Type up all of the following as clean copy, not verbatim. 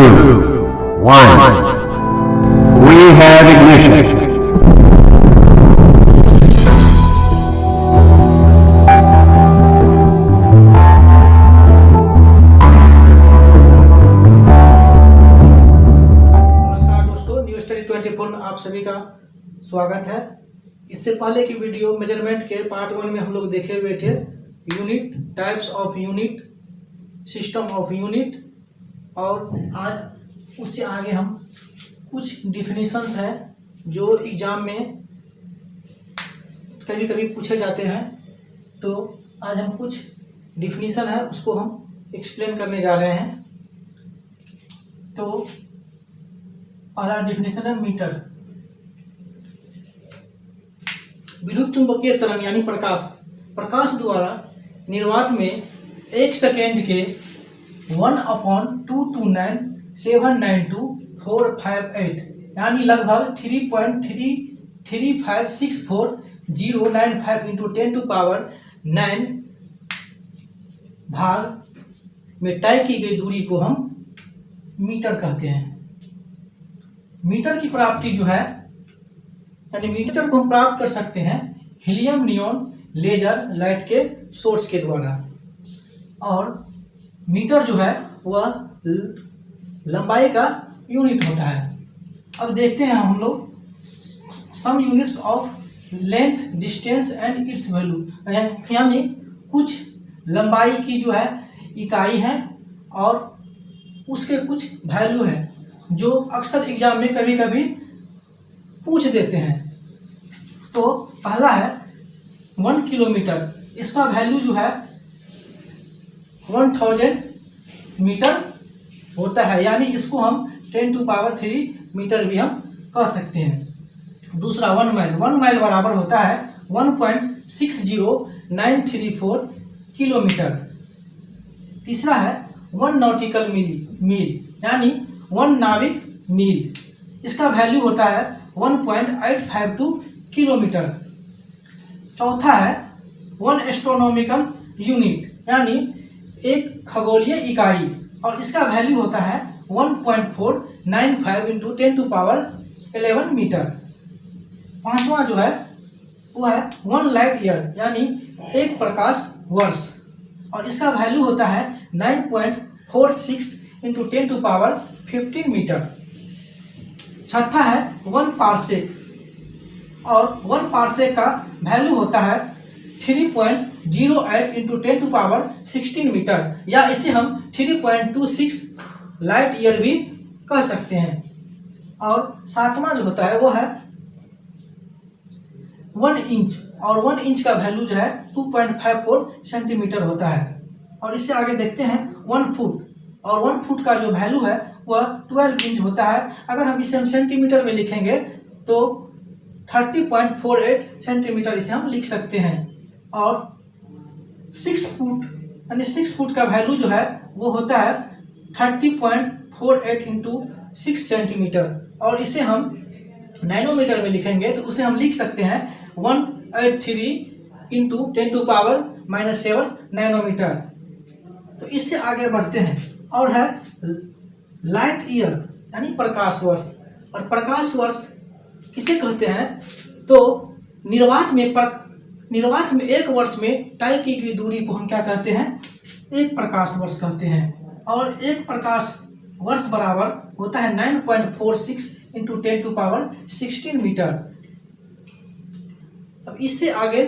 1. We have ignition. नमस्कार दोस्तों, new study 24 में आप सभी का स्वागत है। इससे पहले की वीडियो मेजरमेंट के पार्ट 1 में हम लोग देखे हुए थे unit, types of unit, system of unit, और आज उससे आगे हम कुछ डिफिनीशंस हैं जो एग्ज़ाम में कभी कभी पूछे जाते हैं। तो आज हम कुछ डिफिनीशन है उसको हम एक्सप्लेन करने जा रहे हैं। तो पहला डिफिनीशन है मीटर। विद्युत चुंबकीय तरंग यानी प्रकाश द्वारा निर्वात में 1 सेकेंड के 1/229,792,458 यानी लगभग 3.33564,095 × 10⁻9 भाग में तय की गई दूरी को हम मीटर कहते हैं। मीटर की प्राप्ति जो है, यानी मीटर को हम प्राप्त कर सकते हैं हीलियम नियॉन लेजर लाइट के सोर्स के द्वारा। और मीटर जो है वह लंबाई का यूनिट होता है। अब देखते हैं हम लोग some units of length, distance and its value, यानी कुछ लंबाई की जो है इकाई है और उसके कुछ वैल्यू है जो अक्सर एग्जाम में कभी कभी पूछ देते हैं। तो पहला है 1 किलोमीटर। इसका वैल्यू जो है 1000 मीटर होता है, यानी इसको हम 10⁻³ मीटर भी हम कह सकते हैं। दूसरा 1 माइल। 1 माइल बराबर होता है 1.60934 किलोमीटर। तीसरा है 1 नॉटिकल मील, यानी 1 नाविक मील। इसका वैल्यू होता है 1.852 किलोमीटर। चौथा है 1 एस्ट्रोनॉमिकल यूनिट, यानी 1 खगोलीय इकाई, और इसका वैल्यू होता है 1.495 × 10⁻11 मीटर। पांचवा जो है वो है 1 लाइट ईयर, यानी 1 प्रकाश वर्ष, और इसका वैल्यू होता है 9.46 × 10⁻15 मीटर। छठा है 1 पार्सेक, और 1 पार्सेक का वैल्यू होता है 3.08 × 10⁻16 मीटर, या इसे हम 3.26 लाइट ईयर भी कह सकते हैं। और सातवां जो होता है वो है 1 इंच, और 1 इंच का वैल्यू जो है 2.54 सेंटीमीटर होता है। और इससे आगे देखते हैं 1 फुट, और 1 फुट का जो वैल्यू है वह 12 इंच होता है। अगर हम इसे सेंटीमीटर में लिखेंगे तो 30.48 सेंटीमीटर इसे हम लिख सकते हैं। और 6 फुट, यानी 6 फुट का वैल्यू जो है वो होता है 30.48 × 6 सेंटीमीटर, और इसे हम नैनोमीटर में लिखेंगे तो उसे हम लिख सकते हैं 183 × 10⁻⁻7 नैनोमीटर। तो इससे आगे बढ़ते हैं और है लाइट ईयर, यानी प्रकाश वर्ष। और प्रकाश वर्ष किसे कहते हैं? तो निर्वात में 1 वर्ष में तय की गई दूरी को हम क्या कहते हैं? 1 प्रकाश वर्ष कहते हैं। और 1 प्रकाश वर्ष बराबर होता है 9.46 × 10⁻16 मीटर। अब इससे आगे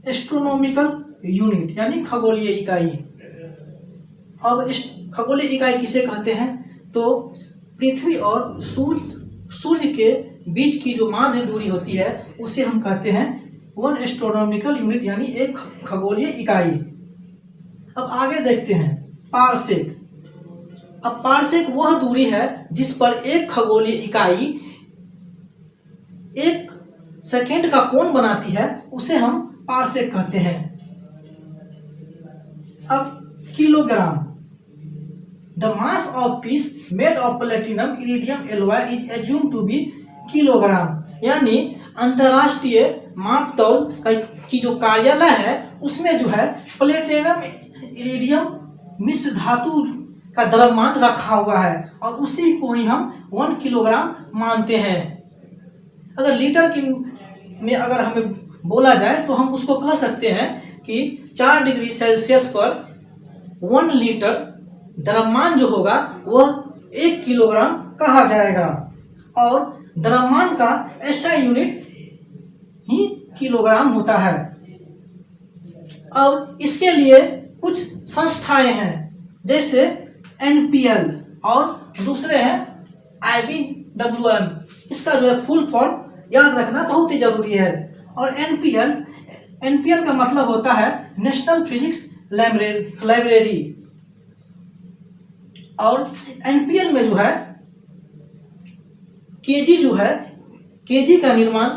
एस्ट्रोनॉमिकल यूनिट, यानी खगोलीय इकाई। अब खगोलीय इकाई किसे कहते हैं? तो पृथ्वी और सूर्य के बीच की जो माध्य दूरी होती है उसे हम कहते हैं 1 एस्ट्रोनॉमिकल यूनिट, यानी 1 खगोलीय इकाई। अब आगे देखते हैं पारसेक। अब पारसेक वह दूरी है जिस पर 1 खगोलीय इकाई 1 सेकेंड का कोण बनाती है, उसे हम पारसेक कहते हैं। अब kilogram. The mass of piece made of platinum iridium alloy is assumed to be kilogram, यानी अंतर्राष्ट्रीय मापतौल की जो कार्यालय है उसमें जो है प्लेटिनम इरिडियम मिश्र धातु का द्रव्यमान रखा हुआ है और उसी को ही हम 1 किलोग्राम मानते हैं। अगर लीटर की में अगर हमें बोला जाए तो हम उसको कह सकते हैं कि 4 डिग्री सेल्सियस पर 1 लीटर द्रव्यमान जो होगा वह 1 किलोग्राम कहा जाएगा और द्रव्यमान का ऐसा यूनिट ही किलोग्राम होता है। अब इसके लिए कुछ संस्थाएं हैं जैसे NPL और दूसरे हैं IBWM। इसका जो है फुल फॉर्म याद रखना बहुत ही जरूरी है। और NPL का मतलब होता है नेशनल फिजिक्स लाइब्रेरी। और NPL में जो है केजी का निर्माण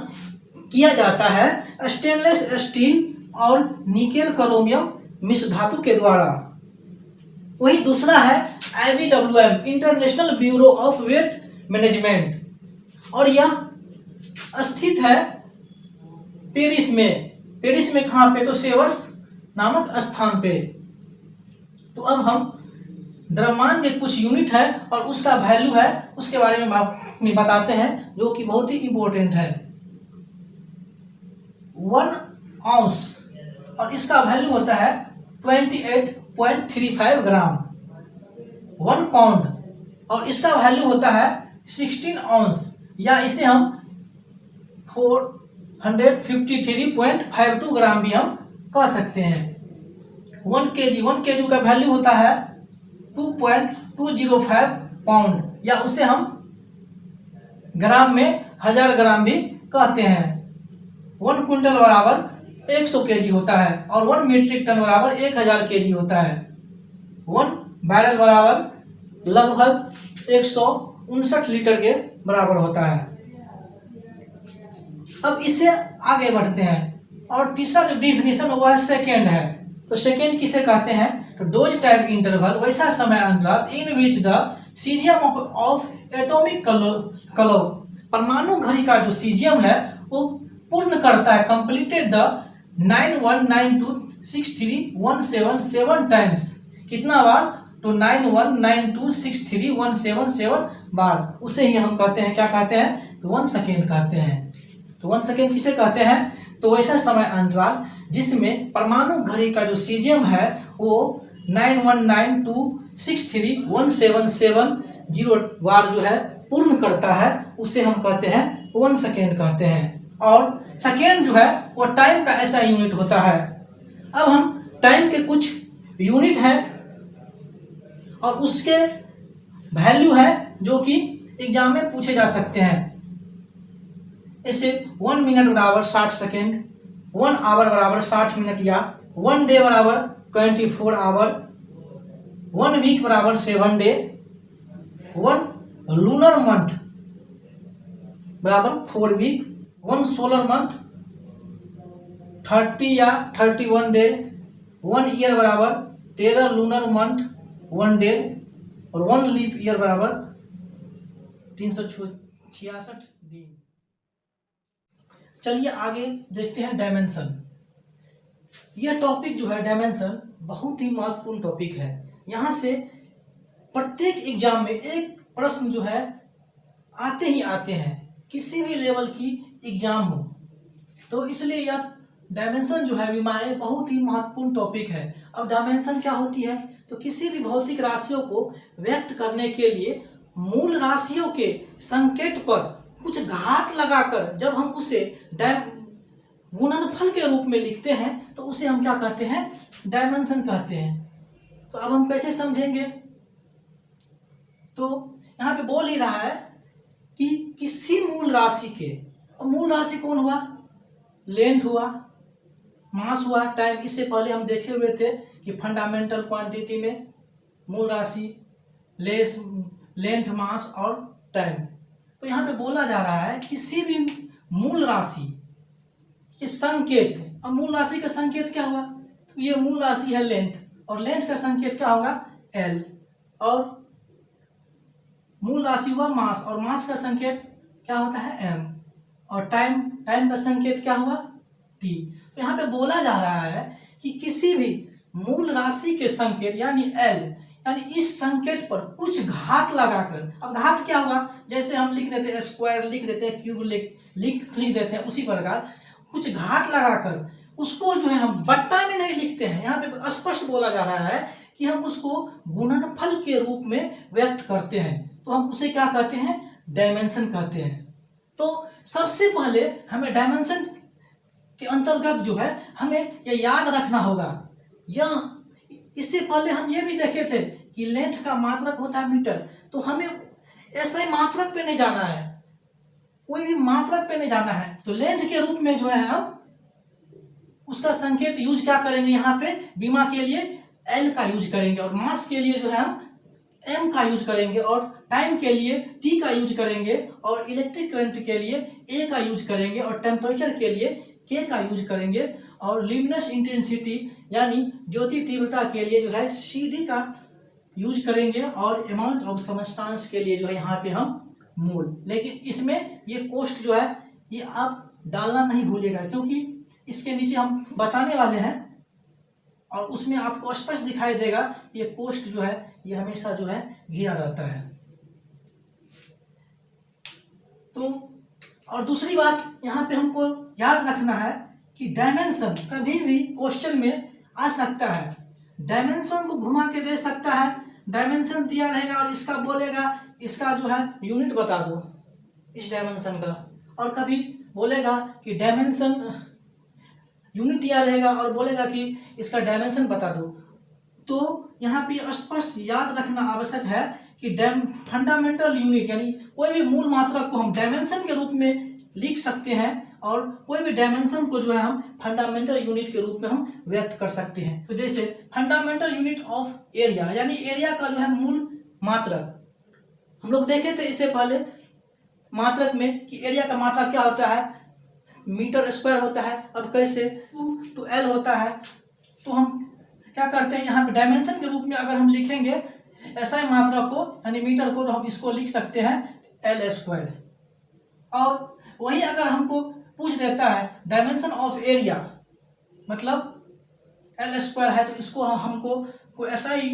किया जाता है स्टेनलेस स्टील और निकेल क्रोमियम मिश्र धातु के द्वारा। वही दूसरा है IBWM international bureau of weight management और यह स्थित है पेरिस में कहाँ पे? तो सेवर्स नामक स्थान पे। तो अब हम द्रव्यमान के कुछ यूनिट है और उसका वैल्यू है उसके बारे में बताते हैं जो कि बहुत ही इंपॉर्टेंट है। 1 आउंस और इसका वैल्यू होता है 28.35 ग्राम। 1 पाउंड और इसका वैल्यू होता है 16 आउंस या इसे हम 453.52 ग्राम भी हम कह सकते हैं। 1 केजी का वैल्यू होता है 2.205 पाउंड या उसे हम ग्राम में 1000 ग्राम भी कहते हैं। 1 क्विंटल बराबर 100 केजी होता है और 1 मीट्रिक टन बराबर 1000 केजी होता है। 1 बैरल बराबर लगभग 159 लीटर के बराबर होता है। अब इससे आगे बढ़ते हैं और तीसरा जो डिफिनीशन वो है सेकेंड है। तो सेकेंड किसे कहते हैं? तो डोज टाइम इंटरवल वैसा समय अंतराल in which the caesium of atomic clock परमाणु घड़ी का जो सीजियम है वो पूर्ण करता है कंप्लीटेड द 91926317 टाइम्स। कितना बार? तो 91926317 बार। उसे ही हम कहते हैं क्या कहते हैं? तो 1 सेकेंड कहते हैं। तो 1 सेकेंड किसे कहते हैं? तो वैसा समय अंतराल जिसमें परमाणु घड़ी का जो सीजियम है वो 91926317 बार जो है पूर्ण करता है उसे हम कहते हैं 1 सेकेंड कहते हैं। और सेकेंड जो है वो टाइम का ऐसा यूनिट होता है। अब हम टाइम के कुछ यूनिट हैं और उसके वैल्यू है जो कि एग्जाम में पूछे जा सकते हैं। ऐसे 1 मिनट बराबर 60 सेकेंड, 1 आवर बराबर 60 मिनट या 1 डे बराबर 24 आवर, 1 वीक बराबर 7 डे, 1 लूनर मंथ बराबर 4 वीक, 1 सोलर मंथ 30 या 31 डे, 1 ईयर बराबर 13 लूनर मंथ 1 डे और 1 लीप ईयर बराबर 366 दिन। चलिए आगे देखते हैं डायमेंशन। यह टॉपिक जो है डायमेंशन बहुत ही महत्वपूर्ण टॉपिक है। यहाँ से प्रत्येक एग्जाम में एक प्रश्न जो है आते ही आते हैं, किसी भी लेवल की एग्जाम हो। तो इसलिए यह डायमेंशन जो है विमाएं बहुत ही महत्वपूर्ण टॉपिक है। अब डायमेंशन क्या होती है? तो किसी भी भौतिक राशियों को व्यक्त करने के लिए मूल राशियों के संकेत पर कुछ घात लगाकर जब हम उसे गुणनफल के रूप में लिखते हैं तो उसे हम क्या कहते हैं? डायमेंशन कहते हैं। तो अब हम कैसे समझेंगे? तो यहाँ पे बोल ही रहा है कि किसी मूल राशि के, और मूल राशि कौन हुआ? लेंथ हुआ, मास हुआ, टाइम। इससे पहले हम देखे हुए थे कि फंडामेंटल क्वांटिटी में मूल राशि, लेंथ, मास और टाइम। तो यहाँ पे बोला जा रहा है किसी भी मूल राशि के संकेत। अब मूल राशि का संकेत क्या हुआ? तो ये मूल राशि है लेंथ और लेंथ का संकेत क्या होगा? एल। और मूल राशि हुआ मास और मास का संकेत क्या होता है? एम। और टाइम का संकेत क्या हुआ? टी। तो यहाँ पे बोला जा रहा है कि किसी भी मूल राशि के संकेत यानी एल यानी इस संकेत पर कुछ घात लगाकर, अब घात क्या हुआ, जैसे हम लिख देते हैं स्क्वायर, लिख देते हैं क्यूब, लिख देते हैं, उसी प्रकार कुछ घात लगाकर उसको जो है हम बट्टा में नहीं लिखते हैं। यहाँ पे स्पष्ट बोला जा रहा है कि हम उसको गुणनफल के रूप में व्यक्त करते हैं, तो हम उसे क्या कहते हैं, डायमेंशन कहते हैं। तो सबसे पहले हमें डायमेंशन के अंतर्गत जो है हमें यह याद रखना होगा। यह इससे पहले हम ये भी देखे थे कि लेंथ का मात्रक होता है मीटर, तो हमें ऐसे मात्रक पे नहीं जाना है, कोई भी मात्रक पे नहीं जाना है। तो लेंथ के रूप में जो है हम उसका संकेत यूज क्या करेंगे, यहाँ पे बीमा के लिए एल का यूज करेंगे, और मास के लिए जो है हम एम का यूज करेंगे, और टाइम के लिए टी का यूज करेंगे, और इलेक्ट्रिक करंट के लिए ए का यूज करेंगे, और टेम्परेचर के लिए के का यूज करेंगे, और ल्यूमिनस इंटेंसिटी यानी ज्योति तीव्रता के लिए जो है सी डी का यूज करेंगे, और अमाउंट ऑफ सबस्टांस के लिए जो है यहाँ पे हम मोल। लेकिन इसमें ये कोस्ट जो है ये आप डालना नहीं भूलिएगा, क्योंकि इसके नीचे हम बताने वाले हैं और उसमें आपको स्पष्ट दिखाई देगा ये कोस्ट जो है ये हमेशा जो है घिरा रहता है। तो और दूसरी बात यहाँ पे हमको याद रखना है कि डायमेंशन कभी भी क्वेश्चन में आ सकता है, डायमेंशन को घुमा के दे सकता है। डायमेंशन दिया रहेगा और इसका बोलेगा इसका जो है यूनिट बता दो इस डायमेंशन का, और कभी बोलेगा कि डायमेंशन यूनिट दिया रहेगा और बोलेगा कि इसका डायमेंशन बता दो। तो यहाँ पे स्पष्ट याद रखना आवश्यक है कि फंडामेंटल यूनिट यानी कोई भी मूल मात्रक को हम डायमेंशन के रूप में लिख सकते हैं, और कोई भी डायमेंशन को जो है हम फंडामेंटल यूनिट के रूप में हम व्यक्त कर सकते हैं। तो जैसे फंडामेंटल यूनिट ऑफ एरिया यानी एरिया का जो है मूल मात्रक, हम लोग देखे थे इससे पहले मात्रक में कि एरिया का मात्रक क्या होता है, मीटर स्क्वायर होता है। अब कैसे, टू एल होता है। तो हम क्या करते हैं, यहाँ पे डायमेंशन के रूप में अगर हम लिखेंगे ऐसा मात्रक को यानी मीटर को, तो हम इसको लिख सकते हैं एल स्क्वायर। और वही अगर हमको पूछ देता है डायमेंशन ऑफ एरिया मतलब एल स्क्वायर है, तो इसको हमको कोई ऐसा ही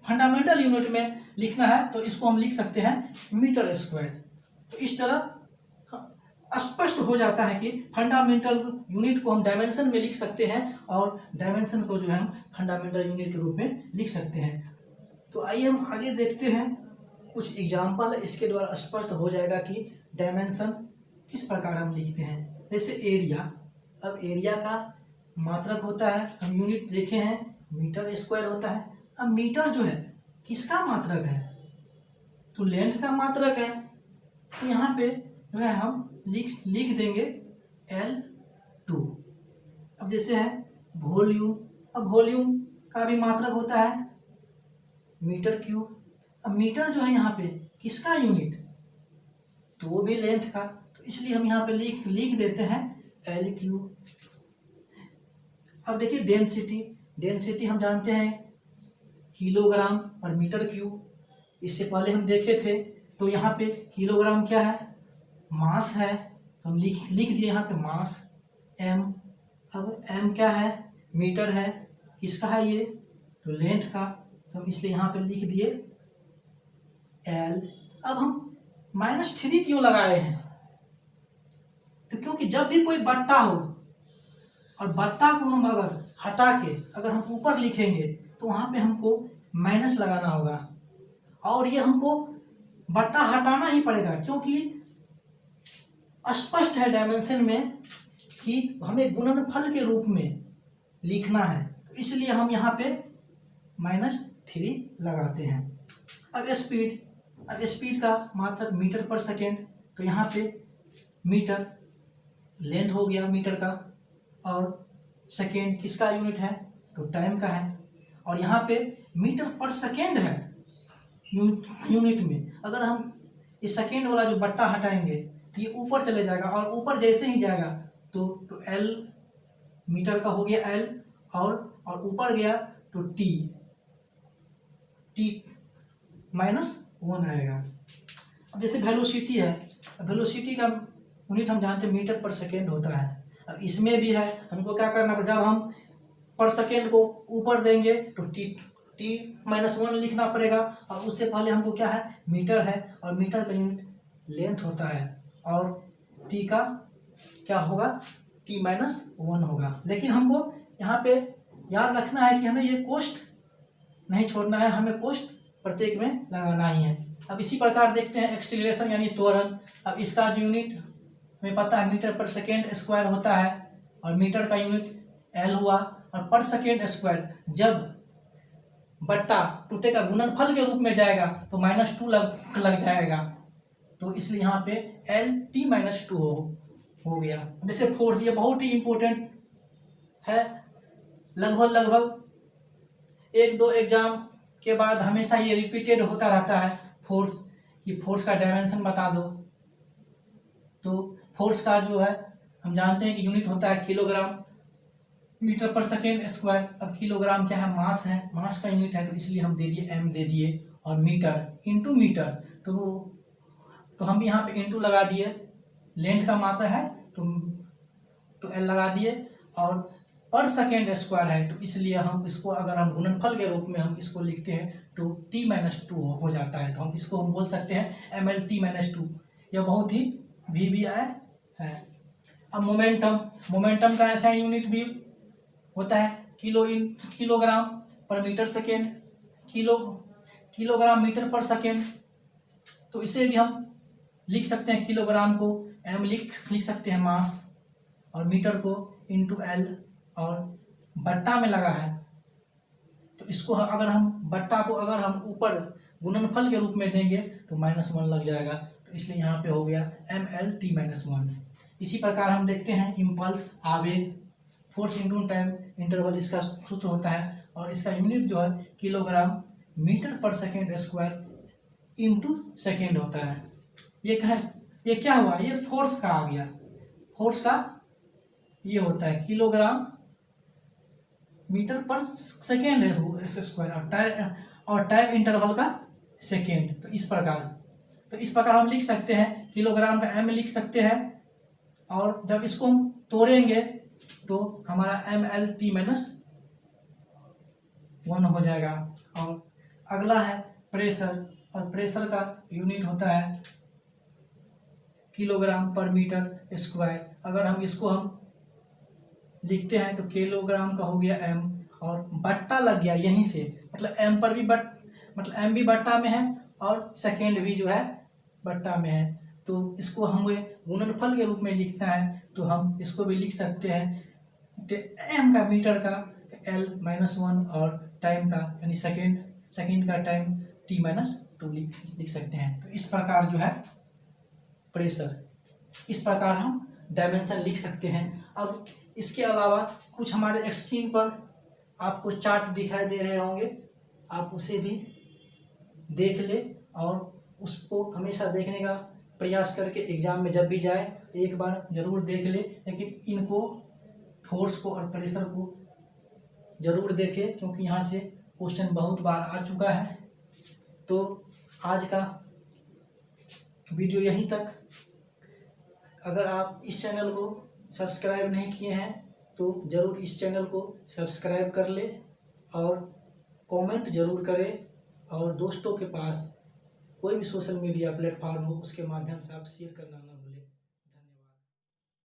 फंडामेंटल यूनिट में लिखना है, तो इसको हम लिख सकते हैं मीटर स्क्वायर। तो इस तरह स्पष्ट हो जाता है कि फंडामेंटल यूनिट को हम डायमेंशन में लिख सकते हैं और डायमेंशन को जो है हम फंडामेंटल यूनिट के रूप में लिख सकते हैं। तो आइए हम आगे देखते हैं कुछ एग्जाम्पल, इसके द्वारा स्पष्ट हो जाएगा कि डायमेंशन किस प्रकार हम लिखते हैं। जैसे एरिया, अब एरिया का मात्रक होता है, हम यूनिट देखे हैं मीटर स्क्वायर होता है। अब मीटर जो है किसका मात्रक है, तो लेंथ का मात्रक है। तो यहाँ पे जो है हम लिख देंगे L2। अब जैसे है वॉल्यूम, अब वॉल्यूम का भी मात्रक होता है मीटर क्यूब। अब मीटर जो है यहाँ पे किसका यूनिट, तो वो भी लेंथ का, तो इसलिए हम यहाँ पे लिख देते हैं L3। अब देखिए डेंसिटी हम जानते हैं किलोग्राम पर मीटर क्यूब, इससे पहले हम देखे थे। तो यहाँ पे किलोग्राम क्या है, मास है, तो हम लिख दिए यहाँ पे मास m। अब m क्या है, मीटर है, किसका है ये, तो लेंथ का, तो हम इसलिए यहाँ पे लिख दिए l। अब हम -3 क्यों लगाए हैं, तो क्योंकि जब भी कोई बट्टा हो और बट्टा को हम अगर हटा के अगर हम ऊपर लिखेंगे तो वहाँ पे हमको माइनस लगाना होगा, और ये हमको बट्टा हटाना ही पड़ेगा, क्योंकि स्पष्ट है डायमेंशन में कि हमें गुणनफल के रूप में लिखना है, तो इसलिए हम यहाँ पे -3 लगाते हैं। अब स्पीड का मात्रक मीटर पर सेकेंड, तो यहाँ पे मीटर लेंथ हो गया मीटर का, और सेकेंड किसका यूनिट है, तो टाइम का है। और यहाँ पे मीटर पर सेकेंड है यूनिट में, अगर हम ये सेकेंड वाला जो बट्टा हटाएंगे तो ये ऊपर चले जाएगा, और ऊपर जैसे ही जाएगा तो एल मीटर का हो गया एल, और ऊपर गया तो टी -1 आएगा। अब जैसे वेलोसिटी है, वेलोसिटी का यूनिट हम जानते हैं मीटर पर सेकेंड होता है। अब इसमें भी है, हमको क्या करना पड़ेगा, जब हम पर सेकेंड को ऊपर देंगे तो T-1 लिखना पड़ेगा। और उससे पहले हमको क्या है, मीटर है, और मीटर का यूनिट लेंथ होता है, और T का क्या होगा, T-1 होगा। लेकिन हमको यहाँ पे याद रखना है कि हमें ये कोष्ठ नहीं छोड़ना है, हमें कोष्ठ प्रत्येक में लगाना ही है। अब इसी प्रकार देखते हैं एक्सीलरेशन यानी त्वरण। अब इसका जो यूनिट हमें पता है मीटर पर सेकेंड स्क्वायर होता है, और मीटर का यूनिट L हुआ, और पर सेकेंड स्क्वायर जब बट्टा टूटे का गुणनफल के रूप में जाएगा तो -2 लग जाएगा, तो इसलिए यहाँ पे LT-2 हो गया। जैसे फोर्स, ये बहुत ही इंपॉर्टेंट है, लगभग 1-2 एग्जाम के बाद हमेशा ये रिपीटेड होता रहता है। फोर्स की, फोर्स का डायमेंशन बता दो। तो फोर्स का जो है हम जानते हैं कि यूनिट होता है किलोग्राम मीटर पर सेकेंड स्क्वायर। अब किलोग्राम क्या है, मास है, मास का यूनिट है, तो इसलिए हम दे दिए m दे दिए, और मीटर इंटू मीटर, तो हम यहाँ पे इंटू लगा दिए, लेंथ का मात्रा है तो L लगा दिए, और पर सेकेंड स्क्वायर है, तो इसलिए हम इसको अगर हम गुणनफल के रूप में हम इसको लिखते हैं तो T-2 हो जाता है। तो हम इसको हम बोल सकते हैं mLT-2। यह बहुत ही VBI है। अब मोमेंटम का ऐसा यूनिट भी होता है किलोग्राम पर मीटर सेकेंड, किलोग्राम मीटर पर सेकेंड। तो इसे भी हम लिख सकते हैं, किलोग्राम को m लिख सकते हैं मास, और मीटर को इंटू L, और बट्टा में लगा है तो इसको अगर हम बट्टा को अगर हम ऊपर गुणनफल के रूप में देंगे तो -1 लग जाएगा, तो इसलिए यहाँ पे हो गया mLT-1। इसी प्रकार हम देखते हैं इम्पल्स, आवेग, फोर्स इंटू टाइम इंटरवल, इसका सूत्र होता है, और इसका यूनिट जो है किलोग्राम मीटर पर सेकेंड स्क्वायर इंटू सेकेंड होता है। ये क्या हुआ, ये फोर्स का आ गया, फोर्स का ये होता है किलोग्राम मीटर पर सेकेंड स्क्वायर, और टाइम इंटरवल का सेकेंड। तो इस प्रकार हम लिख सकते हैं, किलोग्राम का m लिख सकते हैं, और जब इसको हम तोड़ेंगे तो हमारा mLT-1 हो जाएगा। और अगला है प्रेशर, और प्रेशर का यूनिट होता है किलोग्राम पर मीटर स्क्वायर। अगर हम इसको हम लिखते हैं तो किलोग्राम का हो गया m, और बट्टा लग गया यहीं से, मतलब m पर भी m भी बट्टा में है, और सेकेंड भी जो है बट्टा में है, तो इसको हमें गुणनफल के रूप में लिखना है, तो हम इसको भी लिख सकते हैं m का मीटर का L-1, और टाइम का यानी सेकेंड का टाइम T-2 लिख सकते हैं। तो इस प्रकार जो है प्रेशर, इस प्रकार हम डायमेंशन लिख सकते हैं। अब इसके अलावा कुछ हमारे स्क्रीन पर आपको चार्ट दिखाई दे रहे होंगे, आप उसे भी देख ले, और उसको हमेशा देखने का प्रयास करके एग्जाम में जब भी जाए एक बार जरूर देख ले। लेकिन इनको, फोर्स को और प्रेशर को जरूर देखे, क्योंकि यहाँ से क्वेश्चन बहुत बार आ चुका है। तो आज का वीडियो यहीं तक। अगर आप इस चैनल को सब्सक्राइब नहीं किए हैं तो ज़रूर इस चैनल को सब्सक्राइब कर ले, और कमेंट ज़रूर करें, और दोस्तों के पास कोई भी सोशल मीडिया प्लेटफॉर्म हो उसके माध्यम से आप शेयर करना ना